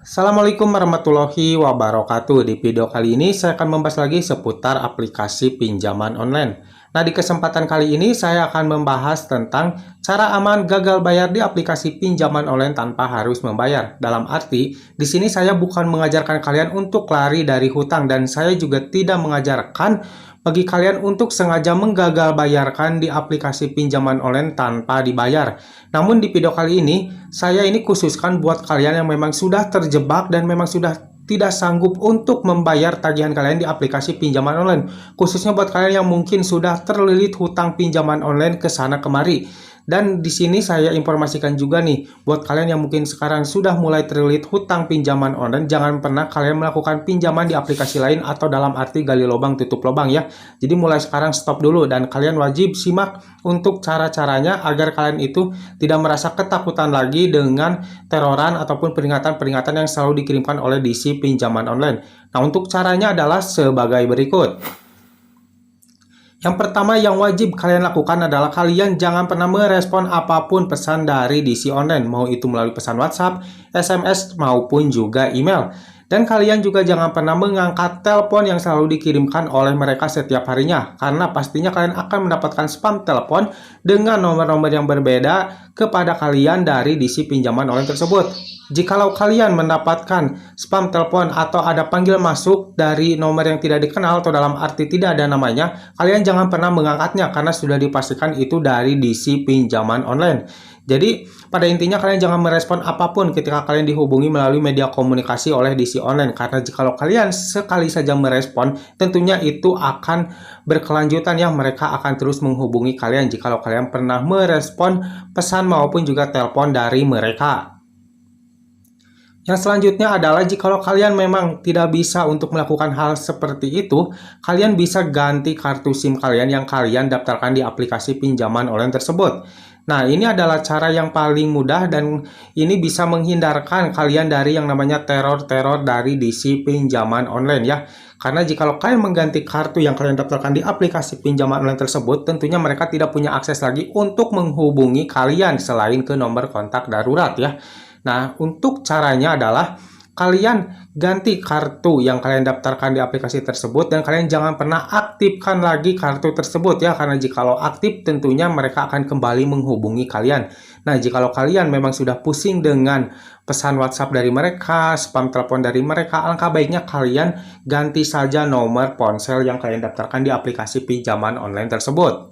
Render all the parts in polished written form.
Assalamualaikum warahmatullahi wabarakatuh. Di video kali ini saya akan membahas lagi seputar aplikasi pinjaman online. Nah, di kesempatan kali ini saya akan membahas tentang cara aman gagal bayar di aplikasi pinjaman online tanpa harus membayar. Dalam arti, di sini saya bukan mengajarkan kalian untuk lari dari hutang dan saya juga tidak mengajarkan bagi kalian untuk sengaja menggagal bayarkan di aplikasi pinjaman online tanpa dibayar. Namun di video kali ini, saya ini khususkan buat kalian yang memang sudah terjebak dan memang sudah tidak sanggup untuk membayar tagihan kalian di aplikasi pinjaman online. Khususnya buat kalian yang mungkin sudah terlilit hutang pinjaman online ke sana kemari. Dan di sini saya informasikan juga nih, buat kalian yang mungkin sekarang sudah mulai terlilit hutang pinjaman online, jangan pernah kalian melakukan pinjaman di aplikasi lain atau dalam arti gali lubang tutup lubang ya. Jadi mulai sekarang stop dulu dan kalian wajib simak untuk cara-caranya agar kalian itu tidak merasa ketakutan lagi dengan teroran ataupun peringatan-peringatan yang selalu dikirimkan oleh DC pinjaman online. Nah, untuk caranya adalah sebagai berikut. Yang pertama yang wajib kalian lakukan adalah kalian jangan pernah merespon apapun pesan dari DC online, mau itu melalui pesan WhatsApp, SMS, maupun juga email. Dan kalian juga jangan pernah mengangkat telepon yang selalu dikirimkan oleh mereka setiap harinya, karena pastinya kalian akan mendapatkan spam telepon dengan nomor-nomor yang berbeda kepada kalian dari DC pinjaman online tersebut. Jikalau kalian mendapatkan spam telepon atau ada panggilan masuk dari nomor yang tidak dikenal atau dalam arti tidak ada namanya, kalian jangan pernah mengangkatnya karena sudah dipastikan itu dari DC pinjaman online. Jadi, pada intinya kalian jangan merespon apapun ketika kalian dihubungi melalui media komunikasi oleh DC online. Karena jikalau kalian sekali saja merespon, tentunya itu akan berkelanjutan ya. Mereka akan terus menghubungi kalian jikalau kalian pernah merespon pesan maupun juga telepon dari mereka. Yang selanjutnya adalah jikalau kalian memang tidak bisa untuk melakukan hal seperti itu, kalian bisa ganti kartu SIM kalian yang kalian daftarkan di aplikasi pinjaman online tersebut. Nah, ini adalah cara yang paling mudah dan ini bisa menghindarkan kalian dari yang namanya teror-teror dari DC pinjaman online ya. Karena jikalau kalian mengganti kartu yang kalian daftarkan di aplikasi pinjaman online tersebut, tentunya mereka tidak punya akses lagi untuk menghubungi kalian selain ke nomor kontak darurat ya. Nah, untuk caranya adalah kalian ganti kartu yang kalian daftarkan di aplikasi tersebut dan kalian jangan pernah aktifkan lagi kartu tersebut ya, karena jikalau aktif tentunya mereka akan kembali menghubungi kalian. Nah, jikalau kalian memang sudah pusing dengan pesan WhatsApp dari mereka, spam telepon dari mereka, alangkah baiknya kalian ganti saja nomor ponsel yang kalian daftarkan di aplikasi pinjaman online tersebut.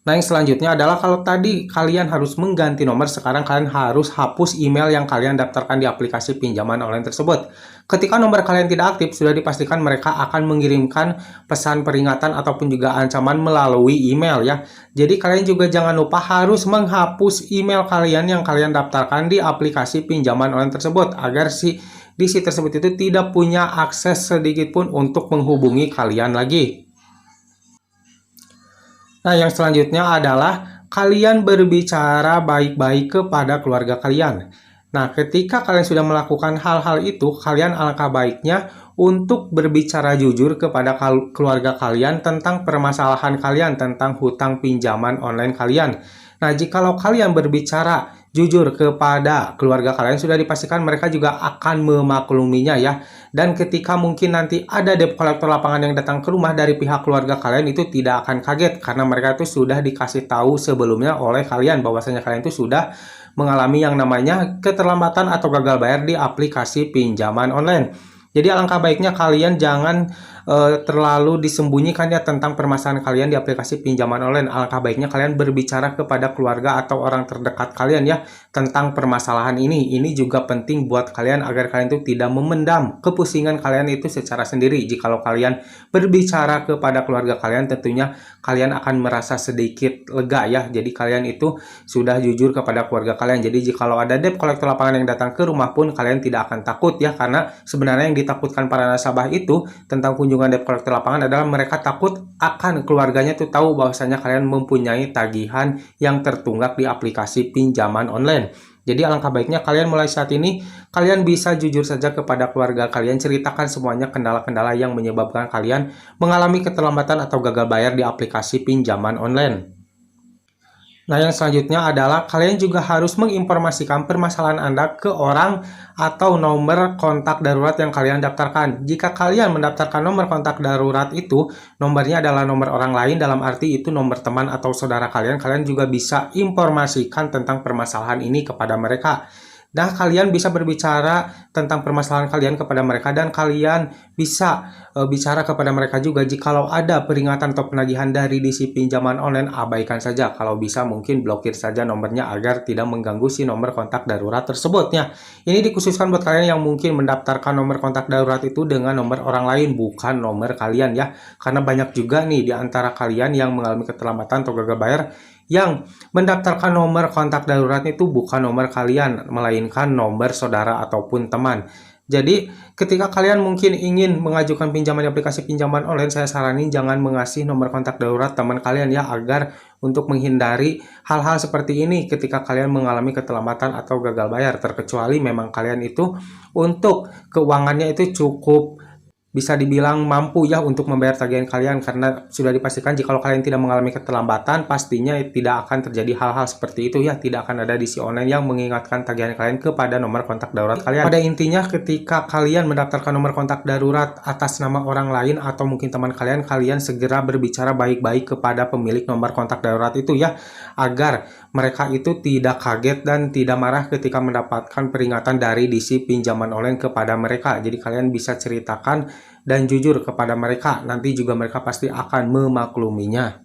Nah, yang selanjutnya adalah kalau tadi kalian harus mengganti nomor, sekarang kalian harus hapus email yang kalian daftarkan di aplikasi pinjaman online tersebut. Ketika nomor kalian tidak aktif, sudah dipastikan mereka akan mengirimkan pesan peringatan ataupun juga ancaman melalui email ya. Jadi kalian juga jangan lupa harus menghapus email kalian yang kalian daftarkan di aplikasi pinjaman online tersebut agar si DC tersebut itu tidak punya akses sedikit pun untuk menghubungi kalian lagi. Nah, yang selanjutnya adalah kalian berbicara baik-baik kepada keluarga kalian. Nah, ketika kalian sudah melakukan hal-hal itu, kalian alangkah baiknya untuk berbicara jujur kepada keluarga kalian tentang permasalahan kalian, tentang hutang pinjaman online kalian. Nah, jikalau kalian berbicara jujur kepada keluarga kalian, sudah dipastikan mereka juga akan memakluminya ya. Dan ketika mungkin nanti ada debt collector lapangan yang datang ke rumah dari pihak keluarga kalian, itu tidak akan kaget karena mereka itu sudah dikasih tahu sebelumnya oleh kalian bahwasanya kalian itu sudah mengalami yang namanya keterlambatan atau gagal bayar di aplikasi pinjaman online. Jadi alangkah baiknya kalian jangan terlalu disembunyikan ya tentang permasalahan kalian di aplikasi pinjaman online. Alangkah baiknya kalian berbicara kepada keluarga atau orang terdekat kalian ya tentang permasalahan ini. Ini juga penting buat kalian agar kalian itu tidak memendam kepusingan kalian itu secara sendiri. Jikalau kalian berbicara kepada keluarga kalian, tentunya kalian akan merasa sedikit lega ya. Jadi kalian itu sudah jujur kepada keluarga kalian. Jadi jikalau ada debt collector lapangan yang datang ke rumah pun kalian tidak akan takut ya, karena sebenarnya yang ditakutkan para nasabah itu tentang kunjungan debt collector lapangan adalah mereka takut akan keluarganya tuh tahu bahwasanya kalian mempunyai tagihan yang tertunggak di aplikasi pinjaman online. Jadi alangkah baiknya kalian mulai saat ini kalian bisa jujur saja kepada keluarga kalian, ceritakan semuanya kendala-kendala yang menyebabkan kalian mengalami keterlambatan atau gagal bayar di aplikasi pinjaman online. Nah, yang selanjutnya adalah kalian juga harus menginformasikan permasalahan Anda ke orang atau nomor kontak darurat yang kalian daftarkan. Jika kalian mendaftarkan nomor kontak darurat itu, nomornya adalah nomor orang lain, dalam arti itu nomor teman atau saudara kalian, kalian juga bisa informasikan tentang permasalahan ini kepada mereka. Nah, kalian bisa berbicara tentang permasalahan kalian kepada mereka, dan kalian bisa bicara kepada mereka juga jikalau ada peringatan atau penagihan dari DC pinjaman online, abaikan saja. Kalau bisa mungkin blokir saja nomornya agar tidak mengganggu si nomor kontak darurat tersebutnya. Ini dikhususkan buat kalian yang mungkin mendaftarkan nomor kontak darurat itu dengan nomor orang lain, bukan nomor kalian ya. Karena banyak juga nih di antara kalian yang mengalami keterlambatan atau gagal bayar yang mendaftarkan nomor kontak darurat itu bukan nomor kalian, melainkan nomor saudara ataupun teman. Jadi, ketika kalian mungkin ingin mengajukan pinjaman di aplikasi pinjaman online, saya saranin jangan mengasih nomor kontak darurat teman kalian ya, agar untuk menghindari hal-hal seperti ini ketika kalian mengalami keterlambatan atau gagal bayar, terkecuali memang kalian itu untuk keuangannya itu cukup bisa dibilang mampu ya untuk membayar tagihan kalian, karena sudah dipastikan jika kalian tidak mengalami keterlambatan pastinya tidak akan terjadi hal-hal seperti itu ya, tidak akan ada DC online yang mengingatkan tagihan kalian kepada nomor kontak darurat kalian. Pada intinya ketika kalian mendaftarkan nomor kontak darurat atas nama orang lain atau mungkin teman kalian, kalian segera berbicara baik-baik kepada pemilik nomor kontak darurat itu ya, agar mereka itu tidak kaget dan tidak marah ketika mendapatkan peringatan dari DC pinjaman online kepada mereka. Jadi kalian bisa ceritakan dan jujur kepada mereka, nanti juga mereka pasti akan memakluminya.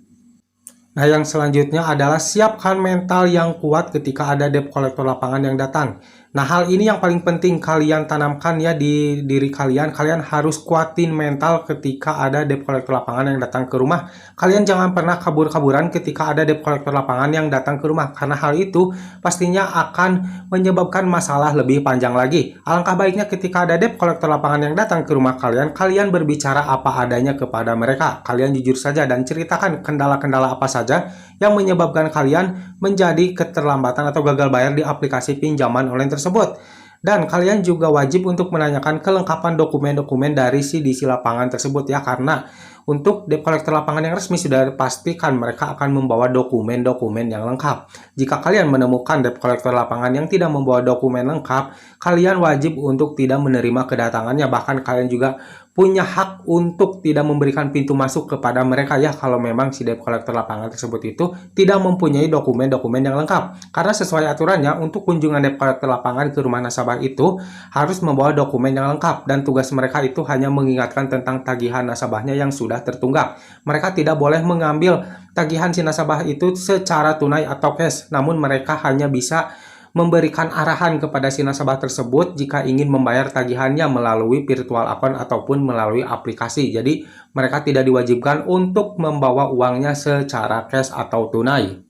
Nah, yang selanjutnya adalah siapkan mental yang kuat ketika ada debt collector lapangan yang datang. Nah, hal ini yang paling penting kalian tanamkan ya di diri kalian. Kalian harus kuatin mental ketika ada debt collector lapangan yang datang ke rumah. Kalian jangan pernah kabur-kaburan ketika ada debt collector lapangan yang datang ke rumah, karena hal itu pastinya akan menyebabkan masalah lebih panjang lagi. Alangkah baiknya ketika ada debt collector lapangan yang datang ke rumah kalian, kalian berbicara apa adanya kepada mereka. Kalian jujur saja dan ceritakan kendala-kendala apa saja yang menyebabkan kalian menjadi keterlambatan atau gagal bayar di aplikasi pinjaman online tersebut. Dan kalian juga wajib untuk menanyakan kelengkapan dokumen-dokumen dari si DC lapangan tersebut ya, karena untuk debt collector lapangan yang resmi sudah pastikan mereka akan membawa dokumen-dokumen yang lengkap. Jika kalian menemukan debt collector lapangan yang tidak membawa dokumen lengkap, kalian wajib untuk tidak menerima kedatangannya. Bahkan kalian juga punya hak untuk tidak memberikan pintu masuk kepada mereka ya, kalau memang si debt collector lapangan tersebut itu tidak mempunyai dokumen-dokumen yang lengkap. Karena sesuai aturannya, untuk kunjungan debt collector lapangan ke rumah nasabah itu harus membawa dokumen yang lengkap, dan tugas mereka itu hanya mengingatkan tentang tagihan nasabahnya yang sudah tertunggak. Mereka tidak boleh mengambil tagihan si nasabah itu secara tunai atau cash, namun mereka hanya bisa memberikan arahan kepada si nasabah tersebut jika ingin membayar tagihannya melalui virtual account ataupun melalui aplikasi. Jadi mereka tidak diwajibkan untuk membawa uangnya secara cash atau tunai.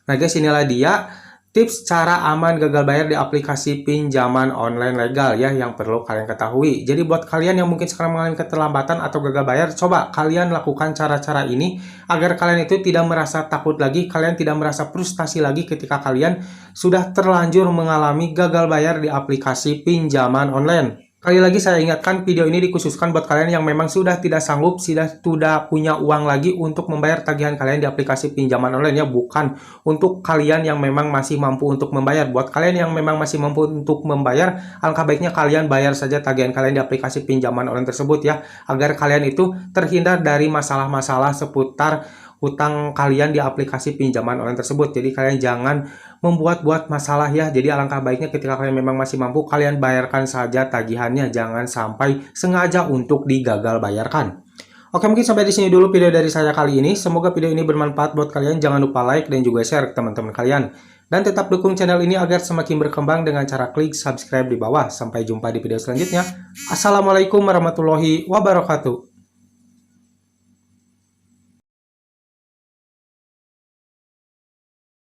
Nah guys, inilah dia tips cara aman gagal bayar di aplikasi pinjaman online legal ya, yang perlu kalian ketahui. Jadi buat kalian yang mungkin sekarang mengalami keterlambatan atau gagal bayar, coba kalian lakukan cara-cara ini agar kalian itu tidak merasa takut lagi, kalian tidak merasa frustasi lagi ketika kalian sudah terlanjur mengalami gagal bayar di aplikasi pinjaman online. Kali lagi saya ingatkan, video ini dikhususkan buat kalian yang memang sudah tidak sanggup, sudah punya uang lagi untuk membayar tagihan kalian di aplikasi pinjaman online ya, bukan untuk kalian yang memang masih mampu untuk membayar. Buat kalian yang memang masih mampu untuk membayar, alangkah baiknya kalian bayar saja tagihan kalian di aplikasi pinjaman online tersebut ya, agar kalian itu terhindar dari masalah-masalah seputar hutang kalian di aplikasi pinjaman online tersebut. Jadi kalian jangan membuat-buat masalah ya. Jadi alangkah baiknya ketika kalian memang masih mampu, kalian bayarkan saja tagihannya, jangan sampai sengaja untuk digagal bayarkan. Oke, mungkin sampai di sini dulu video dari saya kali ini. Semoga video ini bermanfaat buat kalian. Jangan lupa like dan juga share ke teman-teman kalian. Dan tetap dukung channel ini agar semakin berkembang dengan cara klik subscribe di bawah. Sampai jumpa di video selanjutnya. Assalamualaikum warahmatullahi wabarakatuh.